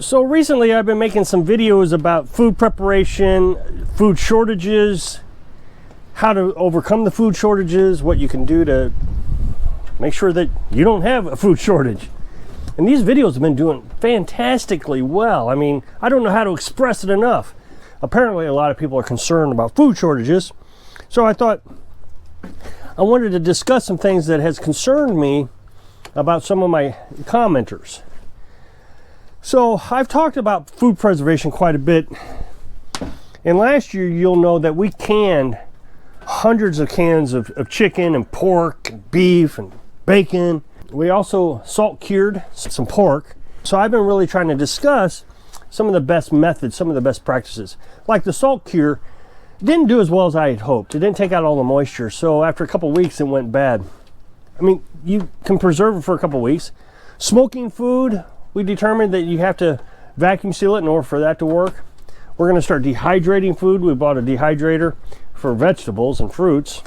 So recently I've been making some videos about food preparation, food shortages, how to overcome the food shortages, what you can do to make sure that you don't have a food shortage. And these videos have been doing fantastically well. I mean, I don't know how to express it enough. Apparently a lot of people are concerned about food shortages. So I thought I wanted to discuss some things that has concerned me about some of my commenters. So I've talked about food preservation quite a bit. And last year, you'll know that we canned hundreds of cans of chicken and pork and beef and bacon. We also salt cured some pork. So I've been really trying to discuss some of the best methods, some of the best practices. Like the salt cure didn't do as well as I had hoped. It didn't take out all the moisture. So after a couple weeks, it went bad. I mean, you can preserve it for a couple weeks. Smoking food, we determined that you have to vacuum seal it in order for that to work. We're going to start dehydrating food. We bought a dehydrator for vegetables and fruits.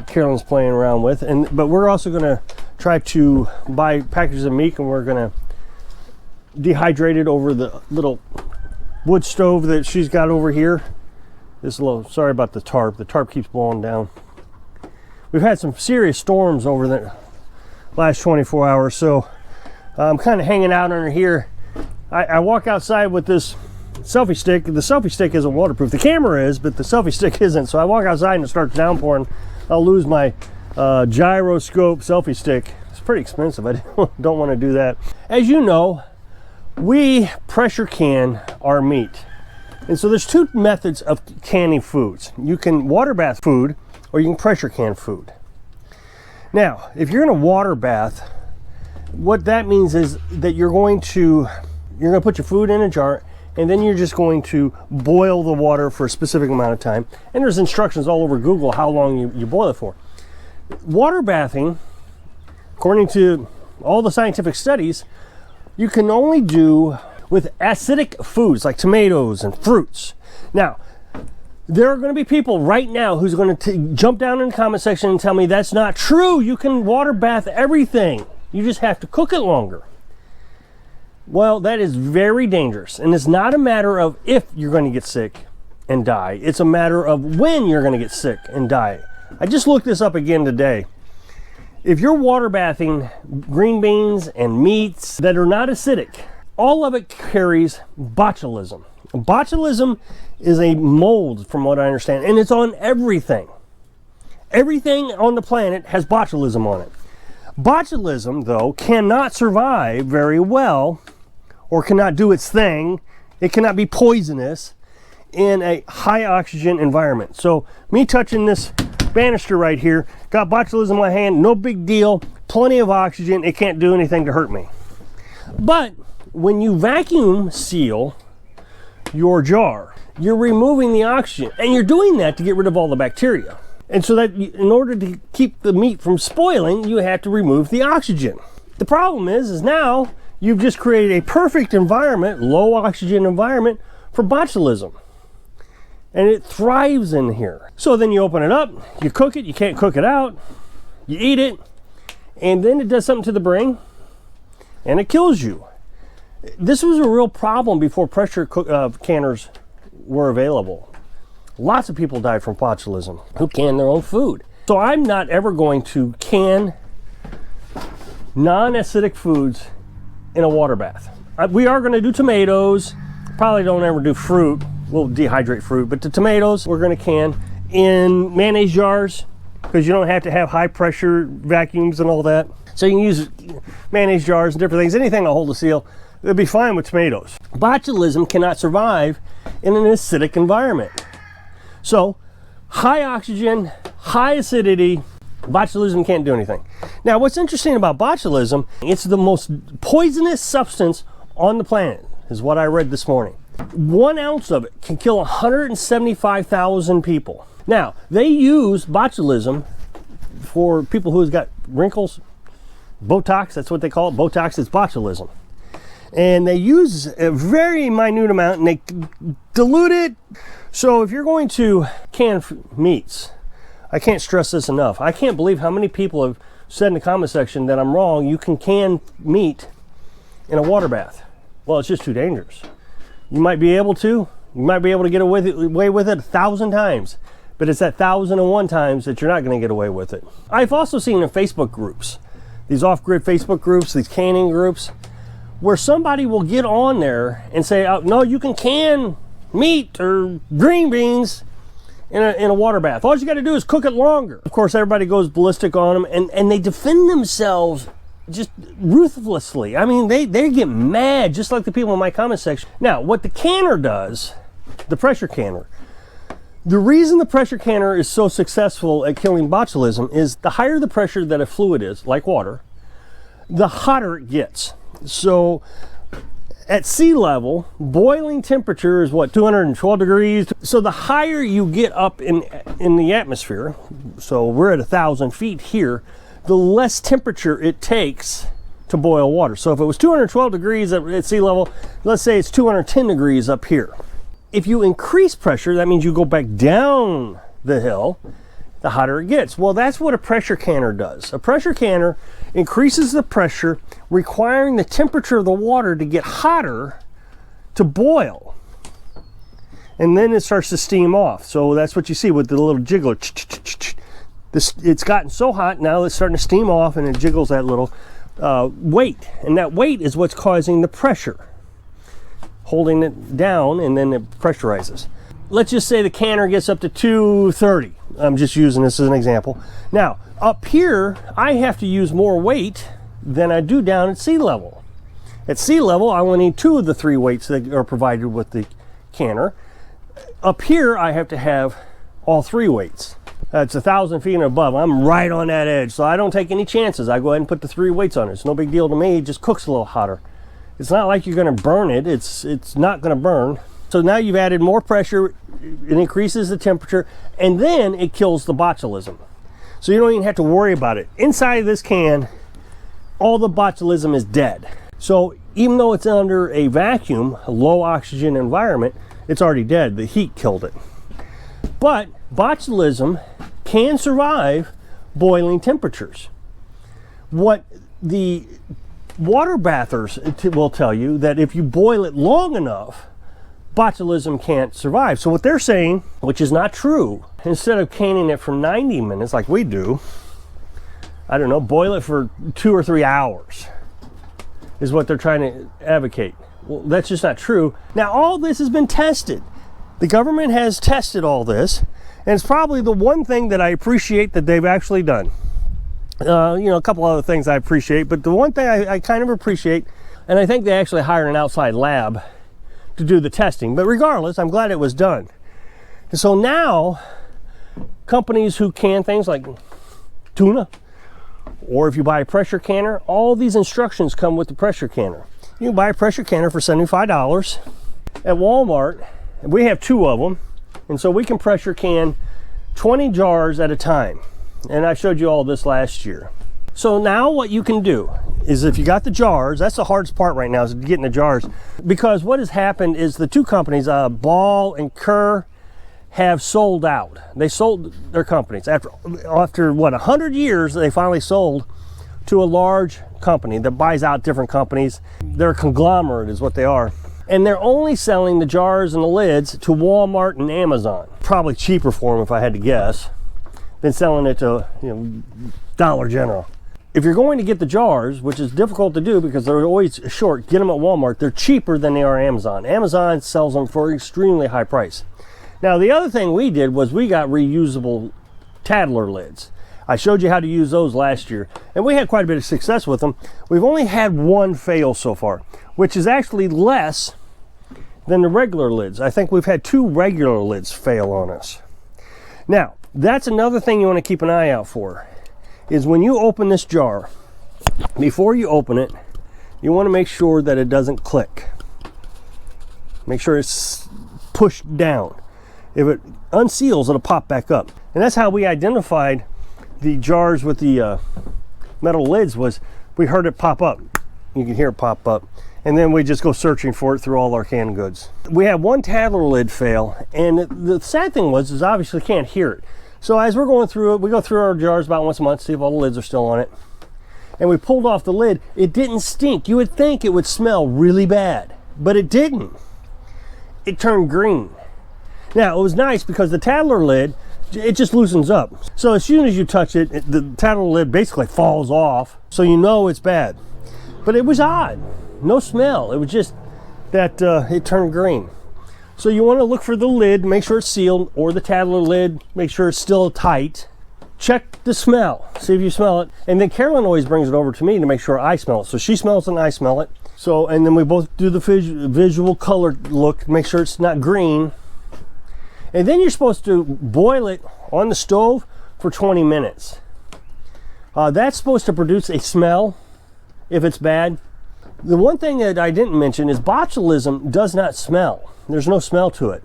Carolyn's playing around with, but we're also going to try to buy packages of meat, and we're going to dehydrate it over the little wood stove that she's got over here. Sorry about the tarp. The tarp keeps blowing down. We've had some serious storms over the last 24 hours, so I'm kind of hanging out under here. I walk outside with this selfie stick. The selfie stick isn't waterproof. The camera is, but the selfie stick isn't. So I walk outside and it starts downpouring. I'll lose my gyroscope selfie stick. It's pretty expensive. I don't want to do that. As you know, we pressure can our meat. And so there's two methods of canning foods. You can water bath food or you can pressure can food. Now, if you're in a water bath, what that means is that you're going to put your food in a jar, and then you're just going to boil the water for a specific amount of time. And there's instructions all over Google how long you boil it for. Water bathing, according to all the scientific studies, you can only do with acidic foods like tomatoes and fruits. Now, there are going to be people right now who's going to jump down in the comment section and tell me that's not true. You can water bath everything. You just have to cook it longer. Well, that is very dangerous. And it's not a matter of if you're going to get sick and die. It's a matter of when you're going to get sick and die. I just looked this up again today. If you're water bathing green beans and meats that are not acidic, all of it carries botulism. Botulism is a mold, from what I understand, and it's on everything. Everything on the planet has botulism on it. Botulism, though, cannot survive very well, or cannot do its thing. It cannot be poisonous in a high oxygen environment. So me touching this banister right here, got botulism in my hand, no big deal, plenty of oxygen, it can't do anything to hurt me. But when you vacuum seal your jar, you're removing the oxygen, and you're doing that to get rid of all the bacteria. And so that in order to keep the meat from spoiling, you have to remove the oxygen. The problem is now you've just created a perfect environment, low oxygen environment for botulism. And it thrives in here. So then you open it up, you cook it, you can't cook it out, you eat it, and then it does something to the brain, and it kills you. This was a real problem before pressure canners were available. Lots of people died from botulism who can their own food. So I'm not ever going to can non-acidic foods in a water bath. We are going to do tomatoes. Probably don't ever do fruit. We'll dehydrate fruit, but the tomatoes we're going to can in mayonnaise jars because you don't have to have high pressure vacuums and all that. So you can use mayonnaise jars and different things. Anything that'll hold a seal, it'll be fine with tomatoes. Botulism cannot survive in an acidic environment. So high oxygen, high acidity, botulism can't do anything. Now what's interesting about botulism, it's the most poisonous substance on the planet, is what I read this morning. 1 ounce of it can kill 175,000 people. Now, they use botulism for people who's got wrinkles, Botox, that's what they call it, Botox is botulism. And they use a very minute amount and they dilute it. So if you're going to can meats, I can't stress this enough. I can't believe how many people have said in the comment section that I'm wrong. You can can meat in a water bath. Well, it's just too dangerous. You might be able to get away with it 1,000 times, but it's that 1,001 times that you're not going to get away with it. I've also seen in Facebook groups, these off-grid Facebook groups, these canning groups, where somebody will get on there and say, oh, no, you can can meat or green beans in a water bath. All you got to do is cook it longer. Of course, everybody goes ballistic on them, and they defend themselves just ruthlessly. I mean, they get mad, just like the people in my comment section. Now, what the canner does, the pressure canner, the reason the pressure canner is so successful at killing botulism is the higher the pressure that a fluid is, like water, the hotter it gets. So at sea level, boiling temperature is what, 212 degrees. So the higher you get up in the atmosphere, so we're at 1,000 feet here, the less temperature it takes to boil water. So if it was 212 degrees at sea level, let's say it's 210 degrees up here. If you increase pressure, that means you go back down the hill, the hotter it gets. Well, that's what a pressure canner does. A pressure canner increases the pressure, requiring the temperature of the water to get hotter to boil. And then it starts to steam off. So that's what you see with the little jiggler. It's gotten so hot, now it's starting to steam off, and it jiggles that little weight. And that weight is what's causing the pressure, holding it down, and then it pressurizes. Let's just say the canner gets up to 230. I'm just using this as an example. Now, up here, I have to use more weight than I do down at sea level. At sea level, I only need 2 of the 3 weights that are provided with the canner. Up here, I have to have all 3 weights. That's 1,000 feet and above. I'm right on that edge, so I don't take any chances. I go ahead and put the 3 weights on it. It's no big deal to me. It just cooks a little hotter. It's not like you're going to burn it. It's not going to burn. So now you've added more pressure, it increases the temperature, and then it kills the botulism. So you don't even have to worry about it. Inside of this can, all the botulism is dead. So even though it's under a vacuum, a low oxygen environment, it's already dead. The heat killed it. But botulism can survive boiling temperatures. What the water bathers will tell you, that if you boil it long enough, botulism can't survive. So what they're saying, which is not true, instead of canning it for 90 minutes like we do, I don't know, boil it for 2 or 3 hours is what they're trying to advocate. Well, that's just not true. Now, all this has been tested. The government has tested all this, and it's probably the one thing that I appreciate that they've actually done. You know, a couple other things I appreciate, but the one thing I kind of appreciate, and I think they actually hired an outside lab to do the testing, but regardless, I'm glad it was done. And so now, companies who can things like tuna, or if you buy a pressure canner, all these instructions come with the pressure canner. You can buy a pressure canner for $75 at Walmart. We have 2 of them, and so we can pressure can 20 jars at a time. And I showed you all this last year. So now what you can do is, if you got the jars, that's the hardest part right now, is getting the jars. Because what has happened is the 2 companies, Ball and Kerr, have sold out. They sold their companies. After what, 100 years, they finally sold to a large company that buys out different companies. They're a conglomerate is what they are. And they're only selling the jars and the lids to Walmart and Amazon. Probably cheaper for them, if I had to guess, than selling it to, you know, Dollar General. If you're going to get the jars, which is difficult to do because they're always short, get them at Walmart. They're cheaper than they are Amazon. Amazon sells them for an extremely high price. Now, the other thing we did was we got reusable Tadler lids. I showed you how to use those last year, and we had quite a bit of success with them. We've only had 1 fail so far, which is actually less than the regular lids. I think we've had 2 regular lids fail on us. Now, that's another thing you want to keep an eye out for, is when you open this jar, before you open it, you want to make sure that it doesn't click. Make sure it's pushed down. If it unseals, it'll pop back up. And that's how we identified the jars with the metal lids, was we heard it pop up. You can hear it pop up. And then we just go searching for it through all our canned goods. We had 1 Tadler lid fail, and the sad thing was, is obviously can't hear it. So as we're going through it, we go through our jars about once a month, see if all the lids are still on it. and we pulled off the lid, it didn't stink. You would think it would smell really bad, but it didn't. It turned green. Now, it was nice because the Tattler lid, it just loosens up. So as soon as you touch it, the Tattler lid basically falls off, so you know it's bad. But it was odd. No smell. It was just that it turned green. So you want to look for the lid, make sure it's sealed, or the Tattler lid, make sure it's still tight. Check the smell, see if you smell it. And then Carolyn always brings it over to me to make sure I smell it. So she smells it and I smell it. So, and then we both do the visual color look, make sure it's not green. And then you're supposed to boil it on the stove for 20 minutes. That's supposed to produce a smell if it's bad. The one thing that I didn't mention is botulism does not smell. There's no smell to it.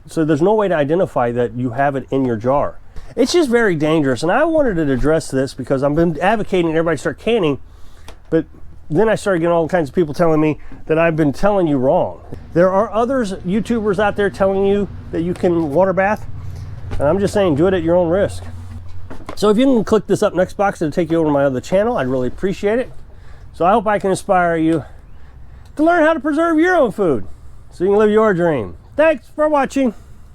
So there's no way to identify that you have it in your jar. It's just very dangerous, and I wanted to address this because I've been advocating everybody start canning, but then I started getting all kinds of people telling me that I've been telling you wrong. There are others, YouTubers out there telling you that you can water bath, and I'm just saying do it at your own risk. So if you can click this up next box to take you over to my other channel, I'd really appreciate it. So I hope I can inspire you to learn how to preserve your own food so you can live your dream. Thanks for watching.